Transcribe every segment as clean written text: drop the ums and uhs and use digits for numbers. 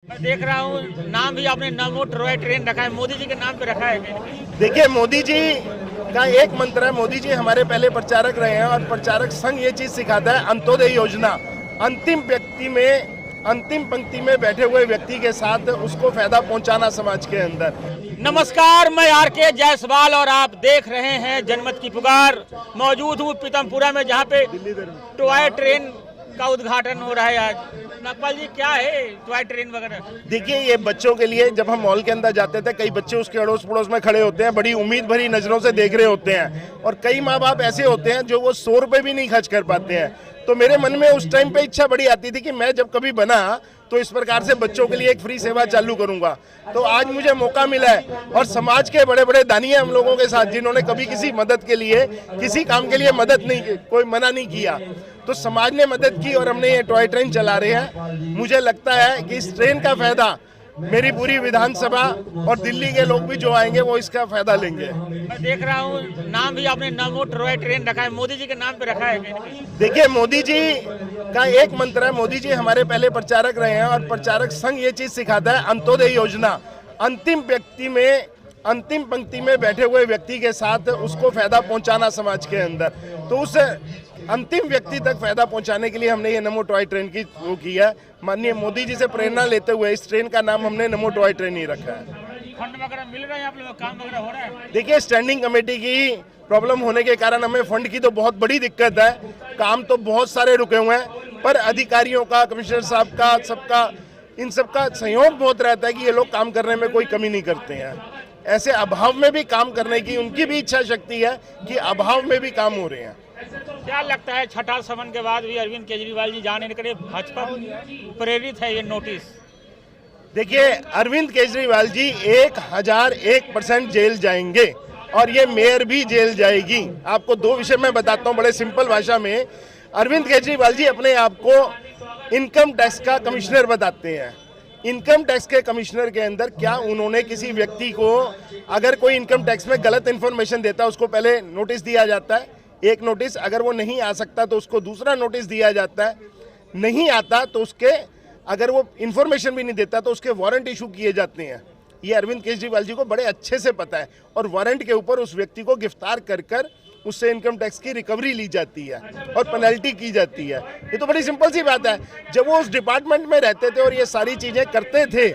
मैं देख रहा हूँ नाम भी आपने नमो टॉय ट्रेन रखा है, मोदी जी के नाम पे रखा है। देखिए, मोदी जी का एक मंत्र है। मोदी जी हमारे पहले प्रचारक रहे हैं और प्रचारक संघ ये चीज सिखाता है, अंत्योदय योजना। अंतिम पंक्ति में बैठे हुए व्यक्ति के साथ उसको फायदा पहुंचाना समाज के अंदर। नमस्कार, मैं आर.के. जायसवाल और आप देख रहे हैं जनमत की पुकार। मौजूद हूँ पीतमपुरा में, जहाँ पे टॉय ट्रेन का उद्घाटन हो रहा है आज। नागपाल जी, क्या है टॉय ट्रेन वगैरह? देखिए, ये बच्चों के लिए, जब हम मॉल के अंदर जाते थे, कई बच्चे उसके अड़ोस पड़ोस में खड़े होते हैं, बड़ी उम्मीद भरी नजरों से देख रहे होते हैं, और कई माँ बाप ऐसे होते हैं जो वो 100 रुपए भी नहीं खर्च कर पाते हैं। तो मेरे मन में उस टाइम पे इच्छा बड़ी आती थी कि मैं जब कभी बना तो इस प्रकार से बच्चों के लिए एक फ्री सेवा चालू करूंगा। तो आज मुझे मौका मिला है, और समाज के बड़े बड़े दानी हम लोगों के साथ, जिन्होंने कभी किसी मदद के लिए, किसी काम के लिए मदद नहीं की, कोई मना नहीं किया, तो समाज ने मदद की और हमने ये टॉय ट्रेन चला रहे हैं। मुझे लगता है कि इस ट्रेन का फायदा मेरी पूरी विधानसभा और दिल्ली के लोग भी जो आएंगे वो इसका फायदा लेंगे। मैं देख रहा हूँ नाम भी आपने नमो टॉय ट्रेन रखा है, मोदी जी के नाम पे रखा है। देखिए, मोदी जी का एक मंत्र है। मोदी जी हमारे पहले प्रचारक रहे हैं और प्रचारक संघ ये चीज सिखाता है, अंत्योदय योजना। अंतिम पंक्ति में बैठे हुए व्यक्ति के साथ उसको फायदा पहुंचाना समाज के अंदर। तो उस अंतिम व्यक्ति तक फायदा पहुंचाने के लिए हमने ये नमो टॉय ट्रेन की वो किया है। माननीय मोदी जी से प्रेरणा लेते हुए इस ट्रेन का नाम हमने नमो टॉय ट्रेन ही रखा है। फंड वगैरह मिल रहा है, आप लोग काम वगैरह हो रहा है? देखिए, स्टैंडिंग कमेटी की प्रॉब्लम होने के कारण हमें फंड की तो बहुत बड़ी दिक्कत है। काम तो बहुत सारे रुके हुए हैं, पर अधिकारियों का, कमिश्नर साहब का, इन सबका सहयोग बहुत रहता है कि ये लोग काम करने में कोई कमी नहीं करते हैं। ऐसे अभाव में भी काम करने की उनकी भी इच्छा शक्ति है कि अभाव में भी काम हो रहे हैं। क्या लगता है, छठा समन के बाद भी अरविंद केजरीवाल जी जाने के लिए भाजपा प्रेरित है ये नोटिस? देखिए, अरविंद केजरीवाल जी 1001% जेल जाएंगे और ये मेयर भी जेल जाएगी। आपको दो विषय में बताता हूँ बड़े सिंपल भाषा में। अरविंद केजरीवाल जी अपने आप को इनकम टैक्स का कमिश्नर बताते हैं। इनकम टैक्स के कमिश्नर के अंदर क्या उन्होंने किसी व्यक्ति को, अगर कोई इनकम टैक्स में गलत इन्फॉर्मेशन देता है, उसको पहले नोटिस दिया जाता है, एक नोटिस। अगर वो नहीं आ सकता तो उसको दूसरा नोटिस दिया जाता है। नहीं आता तो उसके, अगर वो इन्फॉर्मेशन भी नहीं देता तो उसके वारंट इशू किए जाते हैं। ये अरविंद केजरीवाल जी को बड़े अच्छे से पता है, और वारंट के ऊपर उस व्यक्ति को गिरफ्तार कर उससे इनकम टैक्स की रिकवरी ली जाती है और पेनल्टी की जाती है। ये तो बड़ी सिंपल सी बात है। जब वो उस डिपार्टमेंट में रहते थे और ये सारी चीजें करते थे,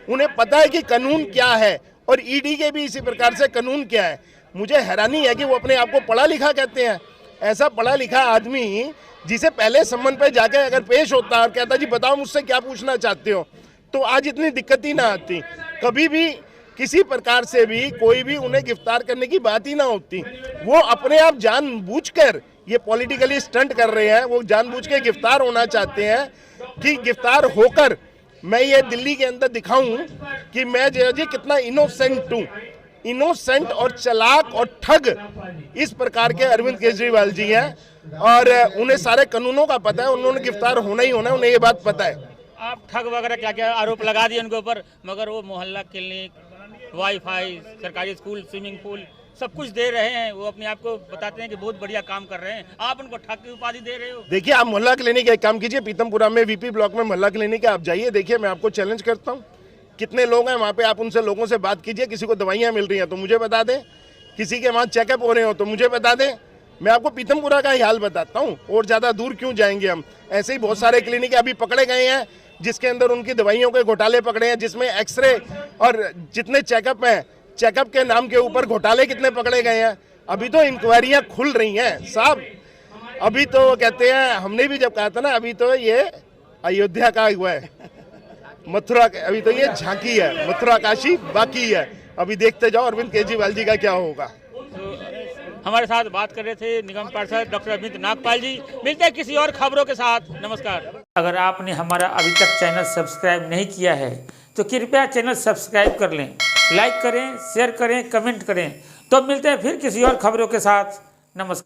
उन्हें पता है कि कानून क्या है, और ईडी के भी इसी प्रकार से कानून क्या है। मुझे हैरानी है कि वो अपने आप को पढ़ा लिखा कहते हैं। ऐसा पढ़ा लिखा आदमी जिसे पहले सम्मन पे जाके अगर पेश होता और कहता जी बताओ मुझसे क्या पूछना चाहते हो, तो आज इतनी दिक्कत ही ना आती। कभी भी किसी प्रकार से भी कोई भी उन्हें गिरफ्तार करने की बात ही ना होती। वो अपने आप जानबूझकर ये पॉलिटिकली स्टंट कर रहे हैं। वो जानबूझ के गिरफ्तार होना चाहते हैं कि गिरफ्तार होकर मैं ये दिल्ली के अंदर दिखाऊं कि मैं जी कितना इनोसेंट हूँ। इनोसेंट और चालाक और ठग इस प्रकार के अरविंद केजरीवाल जी हैं, और उन्हें सारे कानूनों का पता है। उन्होंने गिरफ्तार होना ही होना है, उन्हें ये बात पता है। आप ठग वगैरह क्या क्या आरोप लगा दिए उनके ऊपर, मगर वो मोहल्ला क्लिनिक, वाईफाई, सरकारी स्कूल, स्विमिंग पूल सब कुछ दे रहे हैं। वो अपने आप को बताते हैं कि बहुत बढ़िया काम कर रहे हैं, आप उनको ठग की उपाधि दे रहे हो। देखिए, आप मोहल्ला क्लिनिक एक काम कीजिए, पीतमपुरा में वीपी ब्लॉक में मोहल्ला क्लिनिक है, आप जाइए देखिए। मैं आपको चैलेंज करता हूँ, कितने लोग हैं वहाँ पे, आप उनसे लोगों से बात कीजिए। किसी को दवाइयाँ मिल रही हैं तो मुझे बता दें, किसी के वहाँ चेकअप हो रहे हो तो मुझे बता दें। मैं आपको पीतमपुरा का ही हाल बताता हूँ, और ज़्यादा दूर क्यों जाएंगे हम। ऐसे ही बहुत सारे क्लिनिक अभी पकड़े गए हैं जिसके अंदर उनकी दवाइयों के घोटाले पकड़े हैं, जिसमें एक्सरे और जितने चेकअप हैं, चेकअप के नाम के ऊपर घोटाले कितने पकड़े गए हैं। अभी तो इंक्वायरियाँ खुल रही हैं साहब। अभी तो कहते हैं, हमने भी जब कहा था ना, अभी तो ये अयोध्या का हुआ है, मथुरा, अभी तो ये झांकी है, मथुरा काशी बाकी है। अभी देखते जाओ अरविंद केजरीवाल जी का क्या होगा। हमारे साथ बात कर रहे थे निगम पार्षद डॉक्टर अमित नागपाल जी। मिलते हैं किसी और खबरों के साथ। नमस्कार। अगर आपने हमारा अभी तक चैनल सब्सक्राइब नहीं किया है तो कृपया चैनल सब्सक्राइब कर लें, लाइक करें, शेयर करें, कमेंट करें। तो मिलते हैं फिर किसी और खबरों के साथ। नमस्कार।